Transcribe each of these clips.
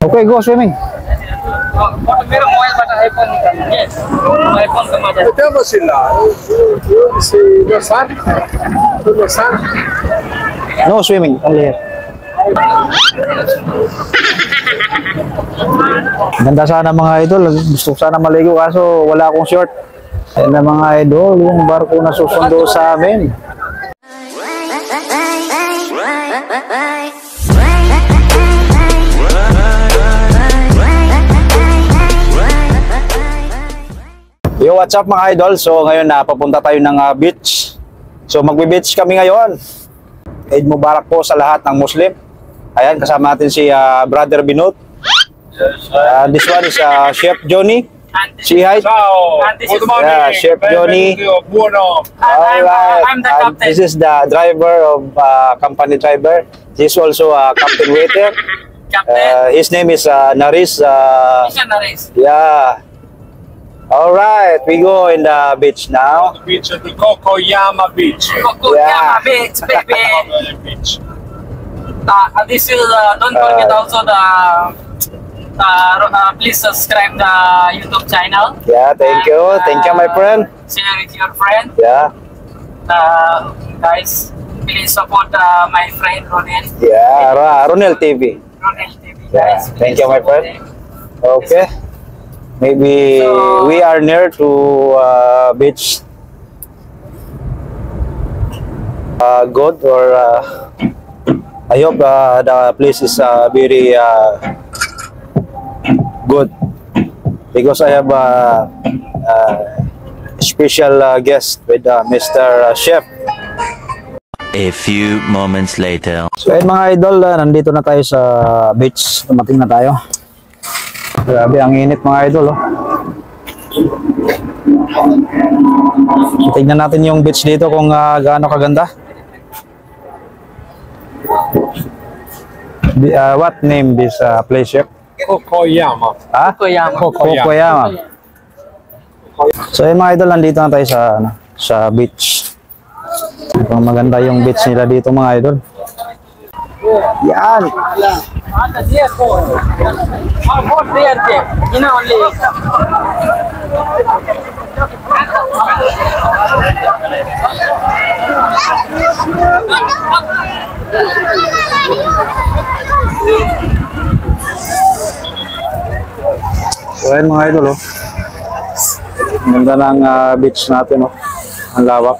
Okay, go swimming. मेरा मोबाइल बटा iPhone निकाल yes iPhone का मजा Até você lá, se gostar, No swimming, only here. Ganda sana mga idol. Gusto ko sana maligo kaso wala akong short. Ayun na mga idol, yung barko na susundo sa amin. Yo, what's up mga idol? So ngayon na papunta tayo ng beach. So magbe-beach kami ngayon. Eid Mubarak po sa lahat ng Muslim. Ayan, kasama natin si Brother Binut. This one is Chef Johnny. Say hi. good morning. Yeah, Chef Johnny. Alright. I'm the captain. This is the driver of company driver. He's also a captain waiter. Captain His name is Naris. Naris. Yeah. Alright, we go in the beach now. The beach at the Kokoyama Beach. Kokoyama Beach, baby. Beach. This is don't forget also the please subscribe the YouTube channel. Yeah, thank you. Thank you, my friend. Share with your friend. Yeah. Guys, please support my friend Ronel. Yeah, Ronel TV. Ronel TV. Yeah, Guys, thank please you, my support friend. him. Okay. Maybe So, we are near to beach. Good or I hope the place is very good because I have a special guest with Mr. Chef. A few moments later. So ayun mga idol, nandito na tayo sa beach. Dumating na tayo. Grabe, ang init mga idol. Oh. Tignan natin yung beach dito kung gaano kaganda. What name this place, Chef? Kokoyama. Ha? Kokoyama. So ayun mga idol, nandito na tayo sa beach. Maganda yung beach nila dito mga idol. Yan. So ayun mga idol, oh. Ganda ng beach natin, oh. Ang lawak.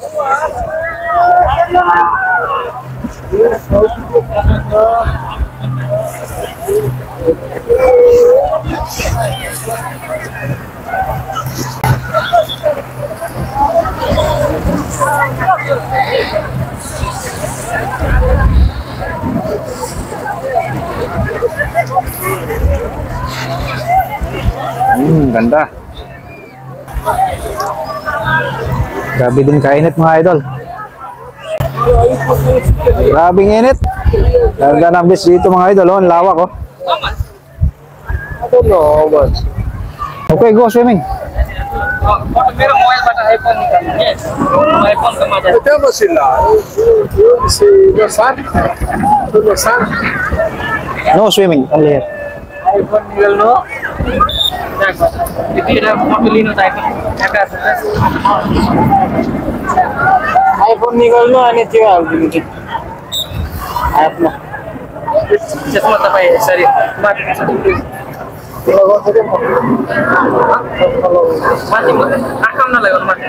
Ganda. Grabe din kainit mga idol. Grabing init. Ganda ng beach dito mga idol, oh. Ang lawak, oh. I don't know how much. Okay, go swimming. मेरा मोबाइल बटा iPhone निकाल yes iPhone का मजा Até você lá, se gostar, No swimming, only here. iPhone निकाल लो If you have photo लिनु त iPhone निकाल लो अनि त्यो हाल्दिनु त्यो एपमा त्यसमा तपाई सरी माथि आँखा नलागाउनु माथि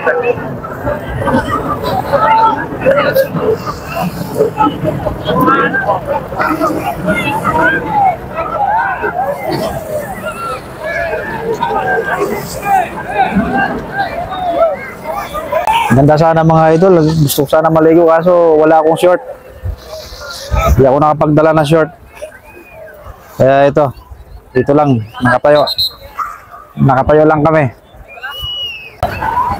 Ganda sana mga idol. Gusto ko sana maligo kaso wala akong short. Hindi ako nakapagdala ng short. Kaya ito lang, nakatayo. Nakatayo lang kami.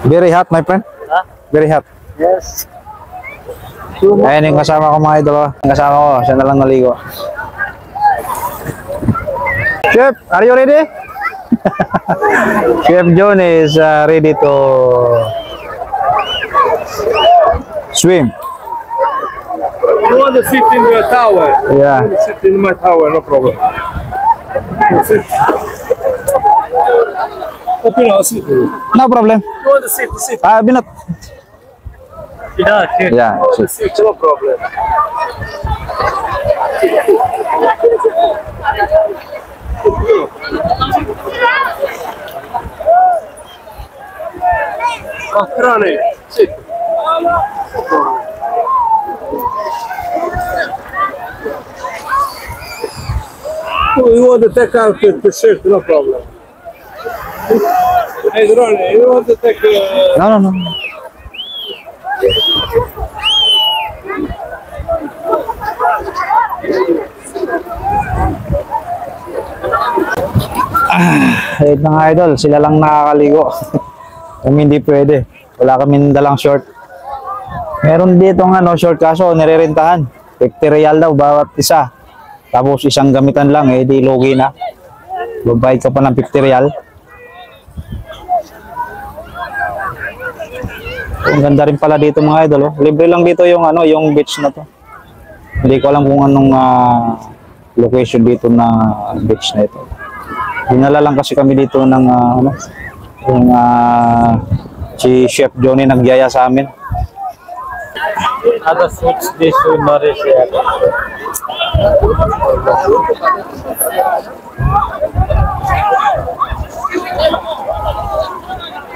Very hot, my friend. Huh? Very hot. Yes. Ayan yung kasama ko mga idol. Yung kasama ko, siya na lang naligo. Chef, are you ready? Chef John is ready to swim. You want to sit in the tower? Yeah. You want to sit in my tower, no problem. Open up, sit. No problem. You want to sit, sit. Binot. Yeah, okay. Yeah. Sit, no problem. Rani, sit. Oh, you want to take out the shirt, no problem. Hey, Ronnie, you want to take... No, no, no. Ayun mga idol, sila lang nakakaligo. Kung hindi pwede, wala kami dalang short. Meron dito ng short kaso nirerentahan. 50 real daw bawat isa. Tapos isang gamitan lang, di logi na. Babayad ka pa ng 50 real. Ang ganda rin pala dito mga idol. Libre lang dito yung yung beach na to. Hindi ko alam kung anong location dito na beach na ito. Dinala lang kasi kami dito ng yung si Chef Johnny nagyaya sa amin. Other foods they should nourish here.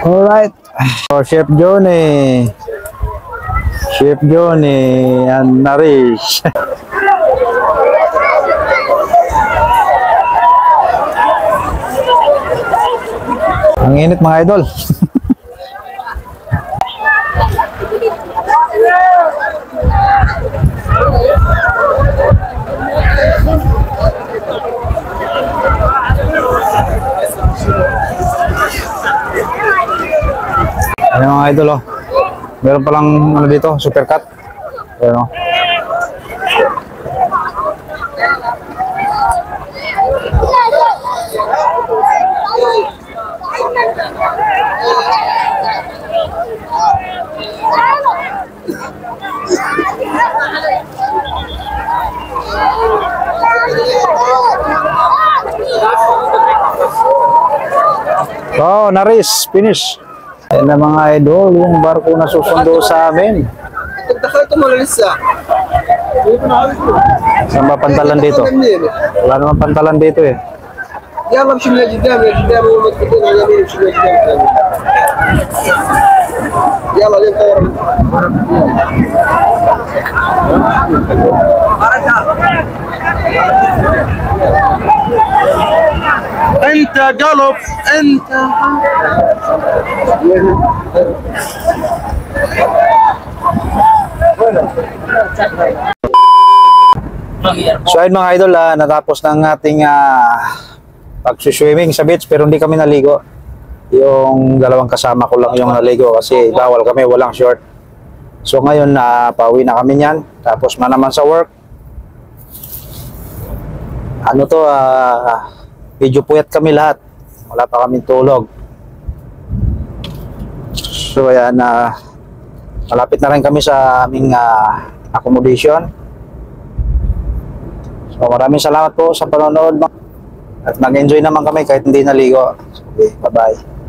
Alright. So, Chef Johnny. Chef Johnny and Narish. Ang init mga idol. Ayan mga idol oh. Meron palang dito, supercut. Ayan oh. So, Naris, finish. Ayan na mga idol, yung barko na susundo sa amin. Saan ba pantalan dito? Wala naman pantalan dito eh. يلا مش من قدام يا قدام ومتفقين على اليمين مش من قدام يلا لين طير انت قلب انت So ayun mga idol, natapos ng ating pag-swimming sa beach pero hindi kami naligo. Yung dalawang kasama ko lang yung naligo kasi bawal kami, walang short. So ngayon pauwi na kami niyan, tapos naman sa work. Ano to, medyo puyat kami lahat. Wala pa kaming tulog. So ayan, malapit na rin kami sa aming accommodation. So maraming salamat po sa panonood. At nag-enjoy naman kami kahit hindi naligo. Okay, bye-bye.